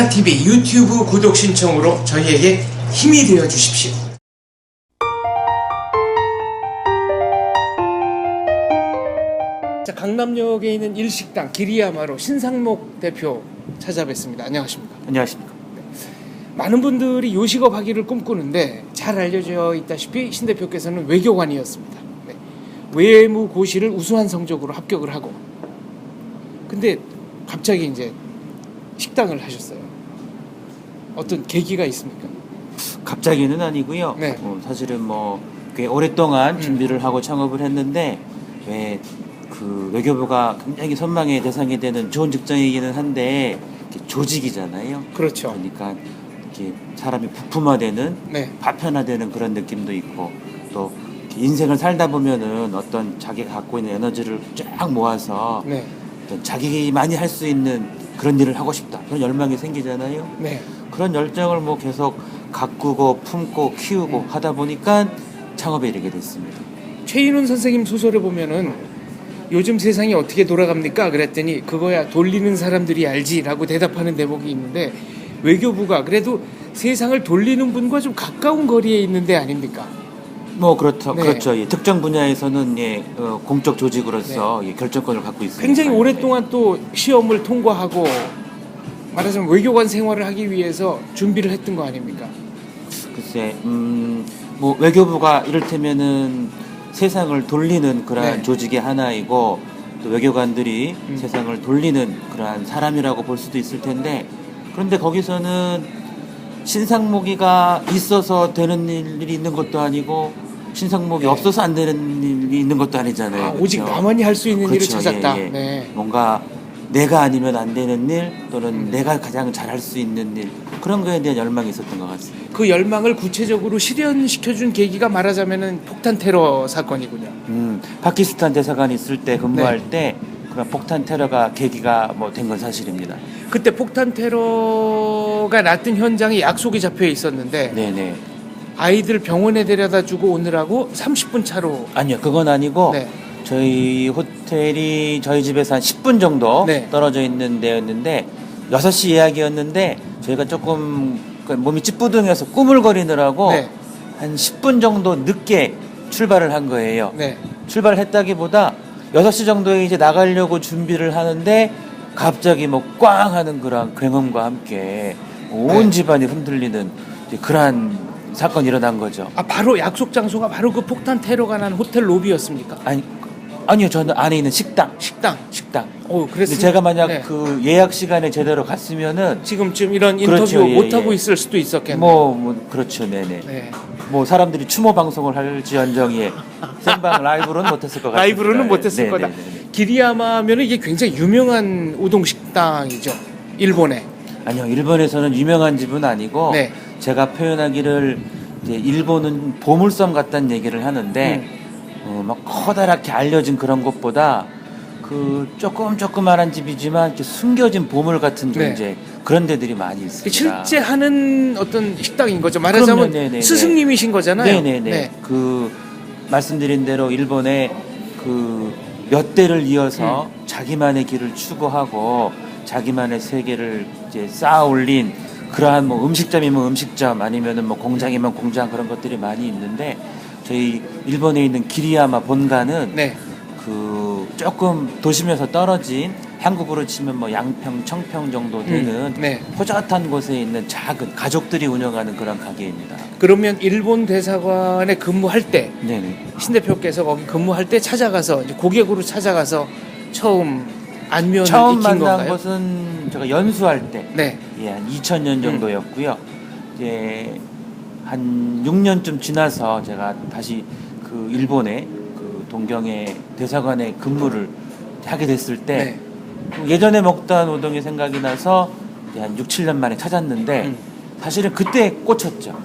대사TV 유튜브 구독 신청으로 저희에게 힘이 되어 주십시오. 자, 강남역에 있는 일식당 기리야마로 신상목 대표 찾아뵙습니다. 안녕하십니까? 안녕하십니까. 많은 분들이 요식업 하기를 꿈꾸는데 잘 알려져 있다시피 신 대표께서는 외교관이었습니다. 네. 외무고시를 우수한 성적으로 합격을 하고 근데 갑자기 이제 식당을 하셨어요. 어떤 계기가 있습니까? 갑자기는 아니고요. 네. 사실은 뭐 꽤 오랫동안 준비를 하고 창업을 했는데 왜 그 외교부가 굉장히 선망의 대상이 되는 좋은 직장이기는 한데 조직이잖아요. 그렇죠. 그러니까 이렇게 사람이 부품화되는 네. 파편화되는 그런 느낌도 있고 또 인생을 살다 보면은 어떤 자기가 갖고 있는 에너지를 쫙 모아서 네. 어떤 자기만이 할 수 있는 그런 일을 하고 싶다 그런 열망이 생기잖아요. 네. 그런 열정을 뭐 계속 가꾸고 품고 키우고 하다 보니까 창업에 이르게 됐습니다. 최인훈 선생님 소설을 보면은 요즘 세상이 어떻게 돌아갑니까? 그랬더니 그거야 돌리는 사람들이 알지라고 대답하는 대목이 있는데 외교부가 그래도 세상을 돌리는 분과 좀 가까운 거리에 있는 데 아닙니까? 뭐 그렇죠. 네. 그렇죠. 예, 특정 분야에서는 공적 조직으로서 결정권을 갖고 있습니다. 굉장히 오랫동안 또 시험을 통과하고 말하자면 외교관 생활을 하기 위해서 준비를 했던 거 아닙니까? 글쎄, 뭐 외교부가 이를테면은 세상을 돌리는 그러한 네. 조직의 하나이고 또 외교관들이 세상을 돌리는 그러한 사람이라고 볼 수도 있을 텐데 그런데 거기서는 신상무기가 있어서 되는 일이 있는 것도 아니고 신상무기 네. 없어서 안 되는 일이 있는 것도 아니잖아요. 아, 오직 그렇죠? 나만이 할 수 있는 일을 그렇죠. 찾았다. 예, 예. 네. 뭔가 내가 아니면 안 되는 일 또는 내가 가장 잘할 수 있는 일 그런 거에 대한 열망이 있었던 것 같습니다. 그 열망을 구체적으로 실현시켜준 계기가 말하자면은 폭탄 테러 사건이군요. 파키스탄 대사관이 있을 때 근무할 네. 때 그런 폭탄 테러가 계기가 뭐 된 건 사실입니다. 그때 폭탄 테러가 났던 현장에 약속이 잡혀 있었는데 네네. 아이들 병원에 데려다 주고 오느라고 30분 차로. 아니요, 그건 아니고 네. 저희 호텔이 저희 집에서 한 10분 정도 네. 떨어져 있는 데였는데 6시 예약이었는데 저희가 조금 몸이 찌뿌둥해서 꾸물거리느라고 네. 한 10분 정도 늦게 출발을 한 거예요. 네. 출발을 했다기보다 6시 정도에 이제 나가려고 준비를 하는데 갑자기 뭐 꽝 하는 그런 굉음과 함께 온 네. 집안이 흔들리는 이제 그러한 사건이 일어난 거죠. 아, 바로 약속 장소가 바로 그 폭탄 테러가 난 호텔 로비였습니까? 아니요, 저는 안에 있는 식당. 식당. 근데 그래서 제가 만약 네. 그 예약 시간에 제대로 갔으면은 지금쯤 이런 인터뷰 그렇죠, 예, 못 하고 예. 있을 수도 있었겠네요. 뭐 그렇죠, 네네. 네. 뭐 사람들이 추모 방송을 할지언정에 생방 라이브로는 못했을 것 같아요. 라이브로는 못했을 거다. 기리야마면은 이게 굉장히 유명한 우동 식당이죠. 일본에. 아니요, 일본에서는 유명한 집은 아니고 네. 제가 표현하기를 이제 일본은 보물섬 같다는 얘기를 하는데 막 커다랗게 알려진 그런 것보다 그 조그만한 집이지만 이렇게 숨겨진 보물 같은 존재 네. 그런 데들이 많이 있습니다. 실제 하는 어떤 식당인 거죠. 말하자면 그럼요, 네네네. 스승님이신 거잖아요. 네네네. 네. 그 말씀드린 대로 일본에 그 몇 대를 이어서 자기만의 길을 추구하고 자기만의 세계를 이제 쌓아 올린 그러한 뭐 음식점이면 음식점 아니면은 뭐 공장이면 공장 그런 것들이 많이 있는데 저희 일본에 있는 기리야마 본가는 네. 그 조금 도심에서 떨어진 한국으로 치면 뭐 양평, 청평 정도 되는 네. 호젓한 곳에 있는 작은 가족들이 운영하는 그런 가게입니다. 그러면 일본 대사관에 근무할 때 네네. 신 대표께서 거기 근무할 때 찾아가서 이제 고객으로 찾아가서 처음 안면을 처음 익힌 만난 건가요? 것은 제가 연수할 때, 네. 예, 한 2000년 정도였고요. 이제 한 6년쯤 지나서 제가 다시 그 일본의 그 동경의 대사관에 근무를 하게 됐을 때 네. 예전에 먹던 우동이 생각이 나서 이제 한 6, 7년 만에 찾았는데 사실은 그때 꽂혔죠.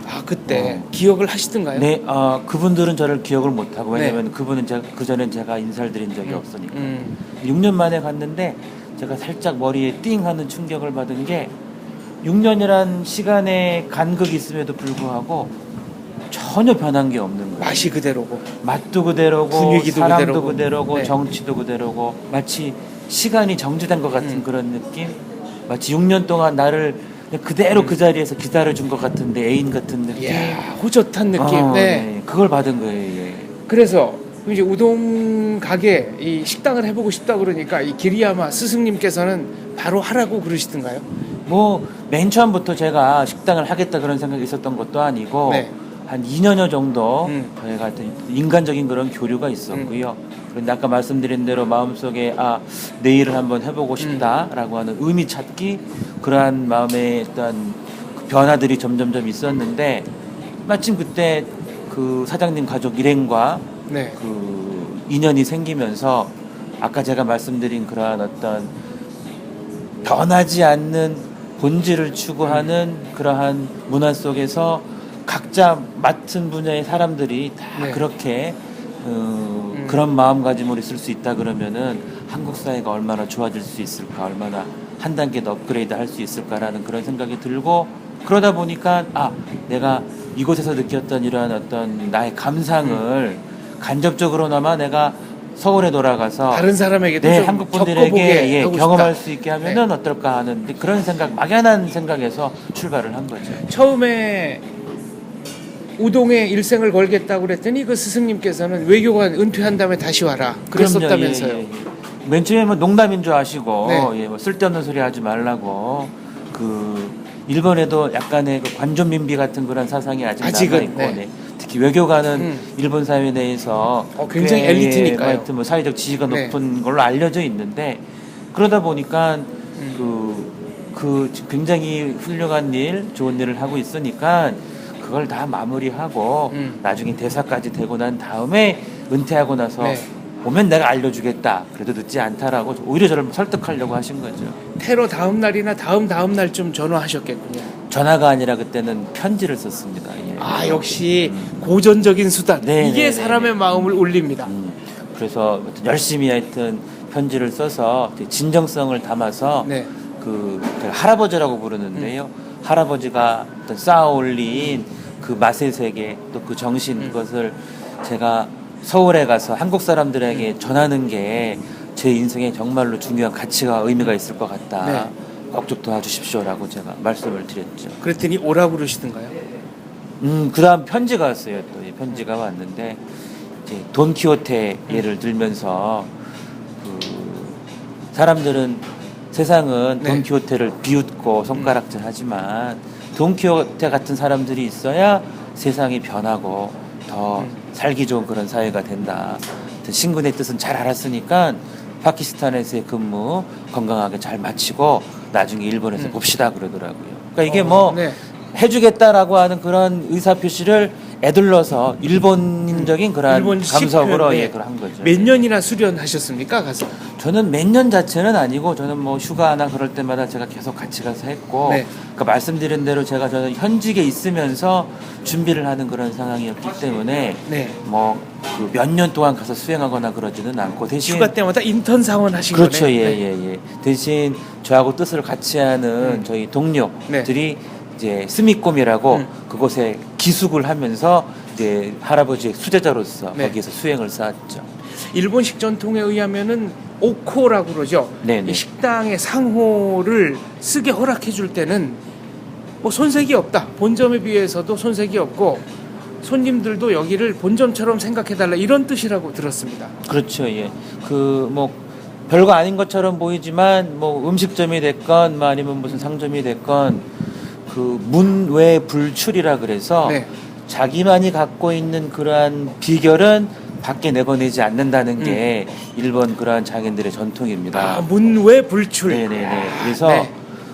아, 그때 기억을 하시던가요? 네, 그분들은 저를 기억을 못하고 왜냐면 네. 그분은 그전엔 제가 인사를 드린 적이 없으니까 6년 만에 갔는데 제가 살짝 머리에 띵 하는 충격을 받은 게 6년이란 시간의 간극이 있음에도 불구하고 전혀 변한 게 없는 거예요. 맛이 그대로고 맛도 그대로고 분위기도 사람도 그대로고 네. 정치도 그대로고 마치 시간이 정지된 것 같은 그런 느낌. 마치 6년 동안 나를 그대로 그 자리에서 기다려준 것 같은데 애인 같은 느낌. 이야, 호젓한 느낌. 네. 네. 그걸 받은 거예요. 예. 그래서 이제 우동 가게 이 식당을 해보고 싶다 그러니까 이 기리야마 스승님께서는 바로 하라고 그러시던가요? 뭐 맨 처음부터 제가 식당을 하겠다 그런 생각이 있었던 것도 아니고 네. 한 2년여 정도 음. 저희가 하여튼 인간적인 그런 교류가 있었고요. 그런데 아까 말씀드린 대로 마음속에 내 일을 한번 해보고 싶다라고 하는 의미 찾기, 그러한 마음의 어떤 그 변화들이 점점점 있었는데, 마침 그때 그 사장님 가족 일행과 네. 그 인연이 생기면서 아까 제가 말씀드린 그러한 어떤 변하지 않는 본질을 추구하는 그러한 문화 속에서 각자 맡은 분야의 사람들이 다 네. 그렇게 그런 마음가짐으로 있을 수 있다 그러면은 한국 사회가 얼마나 좋아질 수 있을까, 얼마나 한 단계 더 업그레이드 할 수 있을까라는 그런 생각이 들고, 그러다 보니까 내가 이곳에서 느꼈던 이러한 어떤 나의 감상을 간접적으로나마 내가 서울에 돌아가서 다른 사람에게도 네, 좀 한국 겪어보게 분들에게 하고 경험할 싶다. 수 있게 하면은 어떨까 하는 그런 생각, 막연한 생각에서 출발을 한 거죠. 처음에 우동에 일생을 걸겠다고 그랬더니 그 스승님께서는 외교관 은퇴한 다음에 다시 와라 그랬었다면서요. 그럼요. 예, 예. 맨 처음에 뭐 농담인 줄 아시고 네. 예, 뭐 쓸데없는 소리 하지 말라고, 그 일본에도 약간의 그 관존민비 같은 그런 사상이 아직은 남아있고, 네. 네. 특히 외교관은 일본 사회 내에서 굉장히 꽤, 엘리트니까요. 하여튼 뭐 사회적 지위가 네. 높은 걸로 알려져 있는데, 그러다 보니까 그 굉장히 훌륭한 일, 좋은 일을 하고 있으니까 그걸 다 마무리하고 나중에 대사까지 되고 난 다음에 은퇴하고 나서 네. 오면 내가 알려주겠다. 그래도 늦지 않다라고 오히려 저를 설득하려고 하신 거죠. 테러 다음 날이나 다음 날 좀 전화하셨겠군요. 전화가 아니라 그때는 편지를 썼습니다. 예. 역시 고전적인 수단. 네, 이게 네, 사람의 네. 마음을 울립니다. 그래서 열심히 하여튼 편지를 써서 진정성을 담아서 네. 그 할아버지라고 부르는데요. 할아버지가 어떤 쌓아올린 그 맛의 세계, 또 그 정신, 그것을 제가 서울에 가서 한국 사람들에게 전하는 게 제 인생에 정말로 중요한 가치가 의미가 있을 것 같다. 네. 꼭 좀 도와주십시오라고 제가 말씀을 드렸죠. 그랬더니 오라고 그러시던가요? 그다음 편지가 왔어요. 또 이 편지가 왔는데 이제 돈키호테 예를 들면서 그 사람들은 세상은 네. 돈키호테를 비웃고 손가락질하지만 돈키호테 같은 사람들이 있어야 세상이 변하고 더 살기 좋은 그런 사회가 된다. 신군의 뜻은 잘 알았으니까 파키스탄에서의 근무 건강하게 잘 마치고 나중에 일본에서 봅시다 그러더라고요. 그러니까 이게 네. 해주겠다라고 하는 그런 의사 표시를 애둘러서 일본인적인 그런 일본식 감성으로 표현, 네. 그걸 한 거죠. 몇 년이나 수련하셨습니까? 가서? 저는 몇 년 자체는 아니고 저는 뭐 휴가나 그럴 때마다 제가 계속 같이 가서 했고, 네. 그러니까 말씀드린 대로 저는 현직에 있으면서 준비를 하는 그런 상황이었기 때문에 네. 뭐 몇 년 동안 가서 수행하거나 그러지는 않고 대신 휴가 때마다 인턴 사원 하신 그렇죠. 거네. 예. 대신 저하고 뜻을 같이 하는 저희 동료들이 이제 스미꼼이라고 그곳에 기숙을 하면서 이제 할아버지의 수제자로서 네. 거기에서 수행을 쌓았죠. 일본식 전통에 의하면은 오코라고 그러죠. 네네. 이 식당의 상호를 쓰게 허락해 줄 때는 뭐 손색이 없다. 본점에 비해서도 손색이 없고 손님들도 여기를 본점처럼 생각해 달라 이런 뜻이라고 들었습니다. 그렇죠. 예. 그 뭐 별거 아닌 것처럼 보이지만 뭐 음식점이 됐건 뭐 아니면 무슨 상점이 됐건 그 문외 불출이라 그래서 네. 자기만이 갖고 있는 그러한 비결은 밖에 내보내지 않는다는 게 일본 그러한 장인들의 전통입니다. 문외 불출. 네네네. 그래서 네.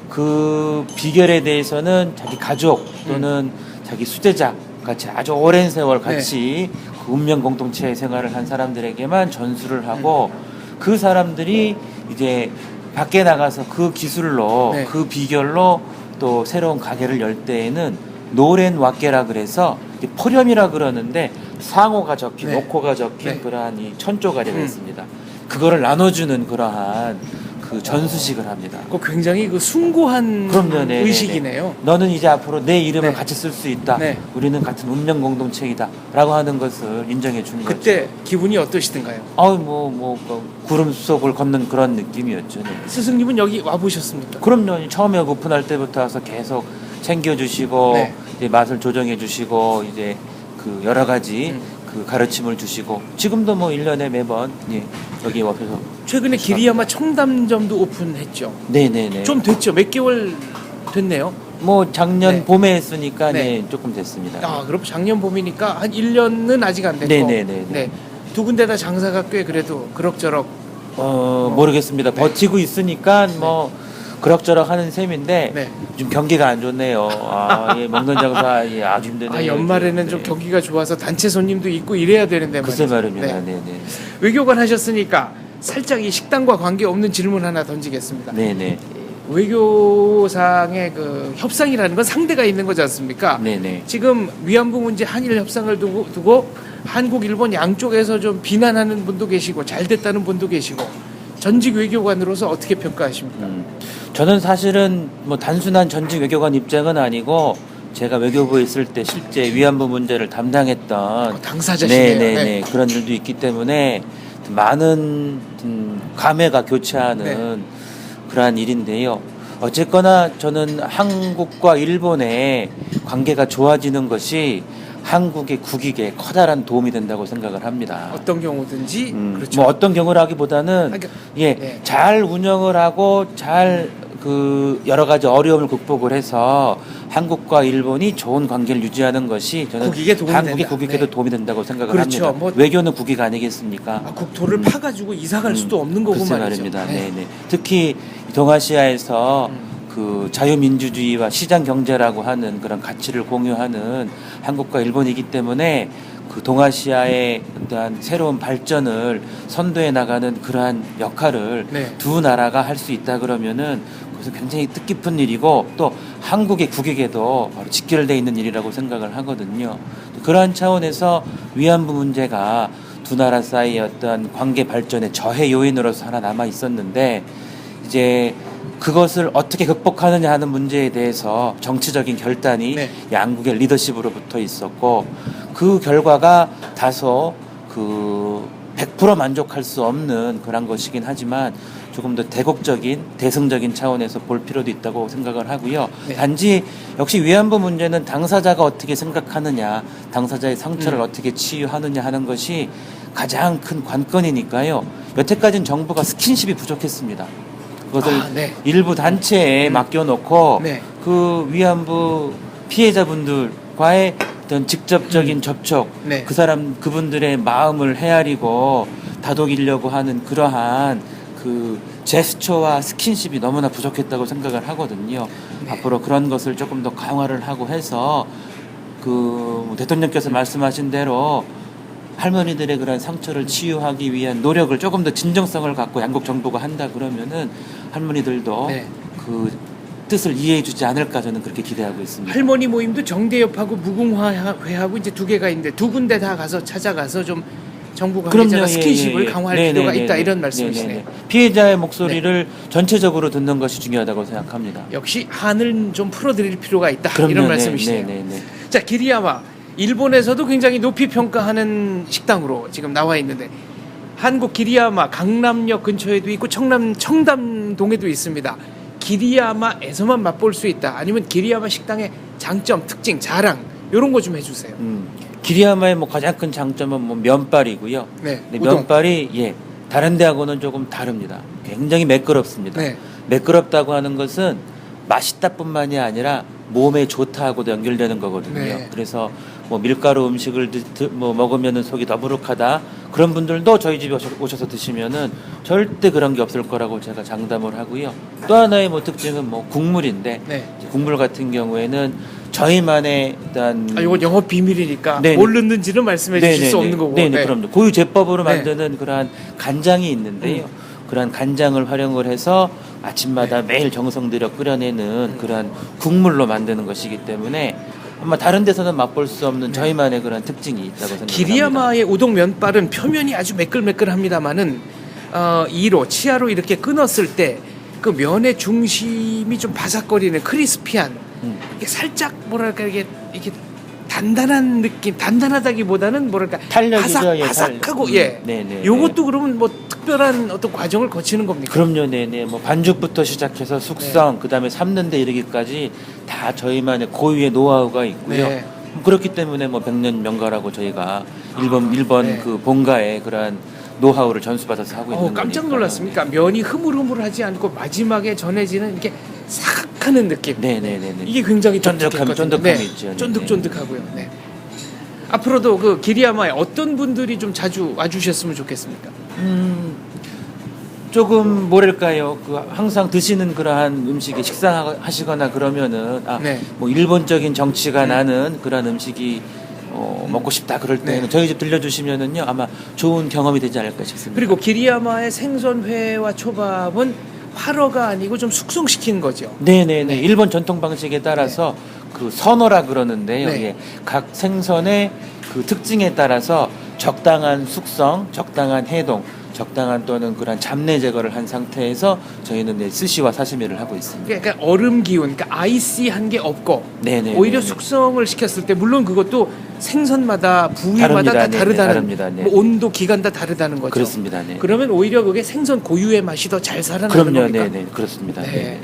그 비결에 대해서는 자기 가족 또는 자기 수제자 같이 아주 오랜 세월 같이 그 운명 공동체 생활을 한 사람들에게만 전수를 하고 그 사람들이 이제 밖에 나가서 그 기술로 네. 그 비결로 또 새로운 가게를 열 때에는 노렌 왁게라 그래서 포렴이라 그러는데 상호가 적힌 네. 오코가 적힌 네. 그러한 이 천조가리가 있습니다. 그거를 나눠주는 그러한 그 그 전수식을 합니다. 그 굉장히 그 숭고한 그럼요, 네, 의식이네요. 네, 네. 너는 이제 앞으로 내 이름을 네. 같이 쓸 수 있다. 네. 우리는 같은 운명 공동체이다라고 하는 것을 인정해 준 거죠. 그때 기분이 어떠시던가요? 그 구름 속을 걷는 그런 느낌이었죠. 네. 스승님은 여기 와 보셨습니까? 그럼요. 처음에 오픈할 때부터 와서 계속 챙겨주시고 네. 이제 맛을 조정해 주시고 이제 그 여러 가지 그 가르침을 주시고 지금도 뭐 1년에 매번 예, 여기 와서 최근에 기리야마 청담점도 오픈했죠. 네네네. 좀 됐죠. 몇 개월 됐네요. 뭐 작년 네. 봄에 했으니까 네. 네, 조금 됐습니다. 아, 그럼 작년 봄이니까 한 1년은 아직 안 됐고. 네네네. 네. 두 군데 다 장사가 꽤 그래도 그럭저럭. 모르겠습니다. 네. 버티고 있으니까 뭐 그럭저럭 하는 셈인데 네. 좀 경기가 안 좋네요. 예, 먹는 장사 예, 아주 힘드네요. 아, 연말에는 좀 네. 경기가 좋아서 단체 손님도 있고 이래야 되는데 글쎄 말이죠. 말입니다. 네. 네네. 외교관 하셨으니까 살짝 이 식당과 관계없는 질문 하나 던지겠습니다. 네네. 외교상의 그 협상이라는 건 상대가 있는 거지 않습니까? 네네. 지금 위안부 문제 한일 협상을 두고 한국, 일본 양쪽에서 좀 비난하는 분도 계시고 잘 됐다는 분도 계시고 전직 외교관으로서 어떻게 평가하십니까? 저는 사실은 뭐 단순한 전직 외교관 입장은 아니고 제가 외교부에 있을 때 실제 위안부 문제를 담당했던 당사자시네요. 네네네 네. 그런 일도 있기 때문에 많은 감회가 교차하는 네. 그러한 일인데요. 어쨌거나 저는 한국과 일본의 관계가 좋아지는 것이 한국의 국익에 커다란 도움이 된다고 생각을 합니다. 어떤 경우든지 그렇죠. 뭐 어떤 경우라기보다는 그러니까, 예, 네. 잘 운영을 하고 잘 그 여러 가지 어려움을 극복을 해서 한국과 일본이 좋은 관계를 유지하는 것이 저는 국익에 도움이 한국의 된다. 국익에도 네. 도움이 된다고 생각을 그렇죠. 합니다. 뭐- 외교는 국익 아니겠습니까? 국토를 파가지고 이사 갈 수도 없는 거고 글쎄 말이죠. 말입니다. 네. 네네. 특히 동아시아에서 그 자유민주주의와 시장 경제라고 하는 그런 가치를 공유하는 한국과 일본이기 때문에 그 동아시아의 어떠한 새로운 발전을 선도해 나가는 그러한 역할을 네. 두 나라가 할 수 있다 그러면은 그것은 굉장히 뜻깊은 일이고 또 한국의 국익에도 바로 직결되어 있는 일이라고 생각을 하거든요. 그러한 차원에서 위안부 문제가 두 나라 사이의 어떤 관계 발전의 저해 요인으로서 하나 남아 있었는데 이제 그것을 어떻게 극복하느냐 하는 문제에 대해서 정치적인 결단이 네. 양국의 리더십으로부터 있었고 그 결과가 다소 그 100% 만족할 수 없는 그런 것이긴 하지만 조금 더 대국적인 대승적인 차원에서 볼 필요도 있다고 생각을 하고요. 네. 단지 역시 위안부 문제는 당사자가 어떻게 생각하느냐, 당사자의 상처를 어떻게 치유하느냐 하는 것이 가장 큰 관건이니까요. 여태까지는 정부가 스킨십이 부족했습니다. 그것을 네. 일부 단체에 맡겨놓고 네. 그 위안부 피해자분들과의 어떤 직접적인 접촉, 네. 그분들의 마음을 헤아리고 다독이려고 하는 그러한 그 제스처와 스킨십이 너무나 부족했다고 생각을 하거든요. 네. 앞으로 그런 것을 조금 더 강화를 하고 해서 그 대통령께서 말씀하신 대로 할머니들의 그런 상처를 치유하기 위한 노력을 조금 더 진정성을 갖고 양국 정부가 한다 그러면은 할머니들도 네. 그 뜻을 이해해 주지 않을까 저는 그렇게 기대하고 있습니다. 할머니 모임도 정대협하고 무궁화회하고 이제 두 개가 있는데 두 군데 다 가서 찾아가서 좀 정부 관계자가 스킨십을 강화할 필요가 있다 이런 말씀이시네요. 네네네. 피해자의 목소리를 전체적으로 듣는 것이 중요하다고 생각합니다. 역시 한을 좀 풀어드릴 필요가 있다 그럼요. 이런 네, 말씀이시네요. 네네네. 자, 기리야마 일본에서도 굉장히 높이 평가하는 식당으로 지금 나와 있는데 한국 기리야마 강남역 근처에도 있고 청담동에도 있습니다. 기리야마에서만 맛볼 수 있다. 아니면 기리야마 식당의 장점, 특징, 자랑 이런 거 좀 해주세요. 기리야마의 뭐 가장 큰 장점은 뭐 면발이고요. 네, 근데 우동. 면발이 다른 데하고는 조금 다릅니다. 굉장히 매끄럽습니다. 네. 매끄럽다고 하는 것은 맛있다뿐만이 아니라 몸에 좋다하고도 연결되는 거거든요. 네. 그래서 뭐 밀가루 음식을 먹으면은 속이 더부룩하다 그런 분들도 저희 집에 오셔서 드시면은 절대 그런 게 없을 거라고 제가 장담을 하고요. 또 하나의 뭐 특징은 뭐 국물인데 네. 국물 같은 경우에는 저희만의 일단 이건 영업 비밀이니까 네네. 뭘 넣는지는 말씀해 주실 수 없는 거고. 네네, 그럼요. 고유 제법으로 네. 만드는 그러한 간장이 있는데요. 그러한 간장을 활용을 해서 아침마다 매일 정성 들여 끓여내는 그러한 국물로 만드는 것이기 때문에 아마 다른 데서는 맛볼 수 없는 저희만의 그런 특징이 있다고 생각합니다. 기리야마의 우동 면발은 표면이 아주 매끌매끌합니다만은 2로 치아로 이렇게 끊었을 때 그 면의 중심이 좀 바삭거리는 크리스피한 이게 살짝 뭐랄까 이게 단단한 느낌, 단단하다기보다는 뭐랄까 탄력이죠. 예, 바삭하고 탄력. 예. 네네. 요것도 그러면 뭐 특별한 어떤 과정을 거치는 겁니까? 그럼요, 네네. 뭐 반죽부터 시작해서 숙성, 그다음에 삶는 데 이르기까지 다 저희만의 고유의 노하우가 있고요. 네. 그렇기 때문에 뭐 100년 명가라고 저희가 일본 네. 그 본가의 그러한 노하우를 전수받아서 하고 있는 거니까. 깜짝 놀랐습니까? 면이 흐물흐물하지 않고 마지막에 전해지는 이렇게 싹 하는 느낌. 네네네. 이게 굉장히 쫀득함이 독특했거든요. 있죠. 네. 쫀득쫀득하고요. 네. 앞으로도 그 기리야마에 어떤 분들이 좀 자주 와주셨으면 좋겠습니까? 조금 뭐랄까요, 그 항상 드시는 그러한 음식에 식사하시거나 그러면은 네. 뭐 일본적인 정치가 나는 그런 음식이 먹고 싶다 그럴 때는 네. 저희 집 들려주시면은요 아마 좋은 경험이 되지 않을까 싶습니다. 그리고 기리야마의 생선회와 초밥은 활어가 아니고 좀 숙성시킨 거죠. 네네네. 네. 일본 전통 방식에 따라서 그 선어라 그러는데요. 네. 예. 각 생선의 그 특징에 따라서 적당한 숙성, 적당한 해동, 적당한 또는 그런 잡내 제거를 한 상태에서 저희는 네, 스시와 사시미를 하고 있습니다. 그러니까 얼음 기운, 그러니까 아이시한 게 없고 네네. 오히려 숙성을 시켰을 때 물론 그것도 생선마다 부위마다 다릅니다. 다 네, 다르다는 다릅니다. 네. 뭐 온도 기간 다 다르다는 거죠. 그렇습니다. 네. 그러면 오히려 그게 생선 고유의 맛이 더 잘 살아나는 그럼요. 겁니까? 네네. 그렇습니다. 네. 네.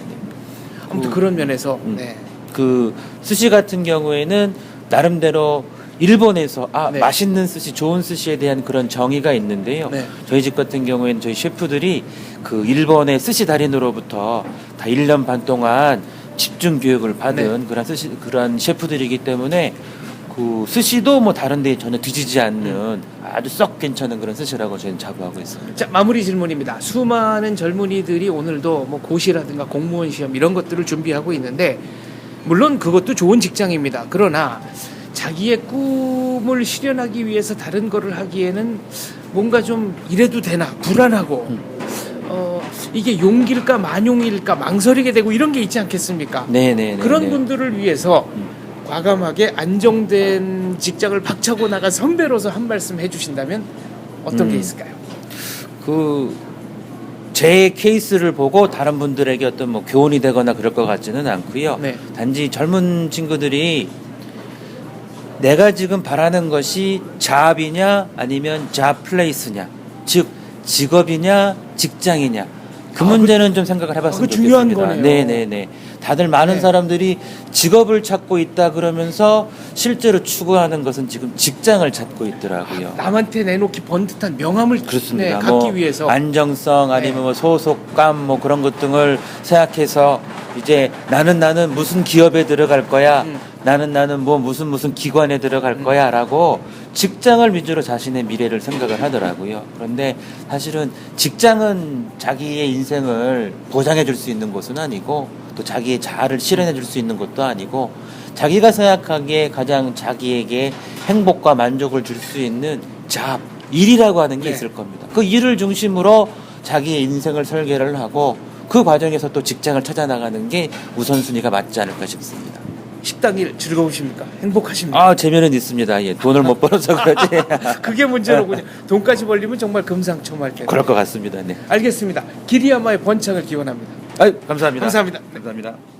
아무튼 그런 면에서 음. 네. 그 스시 같은 경우에는 나름대로 일본에서 네. 맛있는 스시, 좋은 스시에 대한 그런 정의가 있는데요. 네. 저희 집 같은 경우에는 저희 셰프들이 그 일본의 스시 달인으로부터 다 1년 반 동안 집중 교육을 받은 그런 셰프들이기 때문에 그 스시도 뭐 다른 데 전혀 뒤지지 않는 아주 썩 괜찮은 그런 스시라고 저희는 자부하고 있습니다. 자, 마무리 질문입니다. 수많은 젊은이들이 오늘도 뭐 고시라든가 공무원 시험 이런 것들을 준비하고 있는데 물론 그것도 좋은 직장입니다. 그러나 자기의 꿈을 실현하기 위해서 다른 거를 하기에는 뭔가 좀 이래도 되나 불안하고 이게 용기일까 만용일까 망설이게 되고 이런 게 있지 않겠습니까? 네네. 그런 분들을 위해서 과감하게 안정된 직장을 박차고 나간 선배로서 한 말씀 해주신다면 어떤 게 있을까요? 제 케이스를 보고 다른 분들에게 어떤 뭐 교훈이 되거나 그럴 것 같지는 않고요. 네. 단지 젊은 친구들이 내가 지금 바라는 것이 잡이냐 아니면 잡 플레이스냐, 즉 직업이냐 직장이냐 그 문제는 좀 생각을 해봤으면 그거 중요한 좋겠습니다. 거네요. 네네네. 다들 많은 네. 사람들이 직업을 찾고 있다 그러면서 실제로 추구하는 것은 지금 직장을 찾고 있더라고요. 남한테 내놓기 번듯한 명함을 그렇습니다. 갖기 뭐 위해서 안정성 아니면 네. 뭐 소속감 뭐 그런 것 등을 생각해서 이제 나는 무슨 기업에 들어갈 거야. 나는 뭐 무슨 기관에 들어갈 거야라고 직장을 위주로 자신의 미래를 생각을 하더라고요. 그런데 사실은 직장은 자기의 인생을 보장해 줄 수 있는 곳은 아니고 또 자기의 자아를 실현해 줄 수 있는 것도 아니고 자기가 생각하기에 가장 자기에게 행복과 만족을 줄 수 있는 잡, 일이라고 하는 게 네. 있을 겁니다. 그 일을 중심으로 자기의 인생을 설계를 하고 그 과정에서 또 직장을 찾아나가는 게 우선순위가 맞지 않을까 싶습니다. 식당 일 즐거우십니까? 행복하십니까? 재미는 있습니다. 예, 돈을 못 벌어서 그러지. 그게 문제로군요. 돈까지 벌리면 정말 금상첨화일 텐데. 그럴 것 같습니다. 네. 알겠습니다. 기리야마의 번창을 기원합니다. 감사합니다. 감사합니다. 감사합니다.